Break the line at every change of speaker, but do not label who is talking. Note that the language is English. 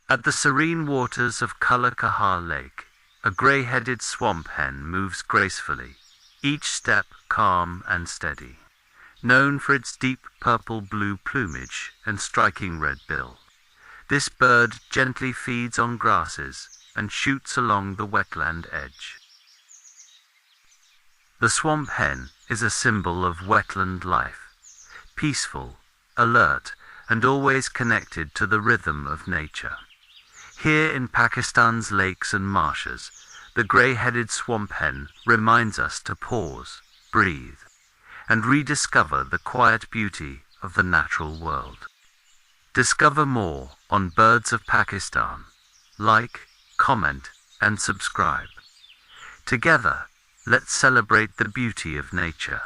At the serene waters of Kallar Kahar Lake, a grey-headed Swamphen moves gracefully, each step calm and steady. Known for its deep purple-blue plumage and striking red bill, this bird gently feeds on grasses and shoots along the wetland edge. The Swamphen is a symbol of wetland life, peaceful, alert, and always connected to the rhythm of nature. Here in Pakistan's lakes and marshes, the grey-headed Swamphen reminds us to pause, breathe, and rediscover the quiet beauty of the natural world. Discover more on Birds of Pakistan. Like, comment, and subscribe. Together, let's celebrate the beauty of nature.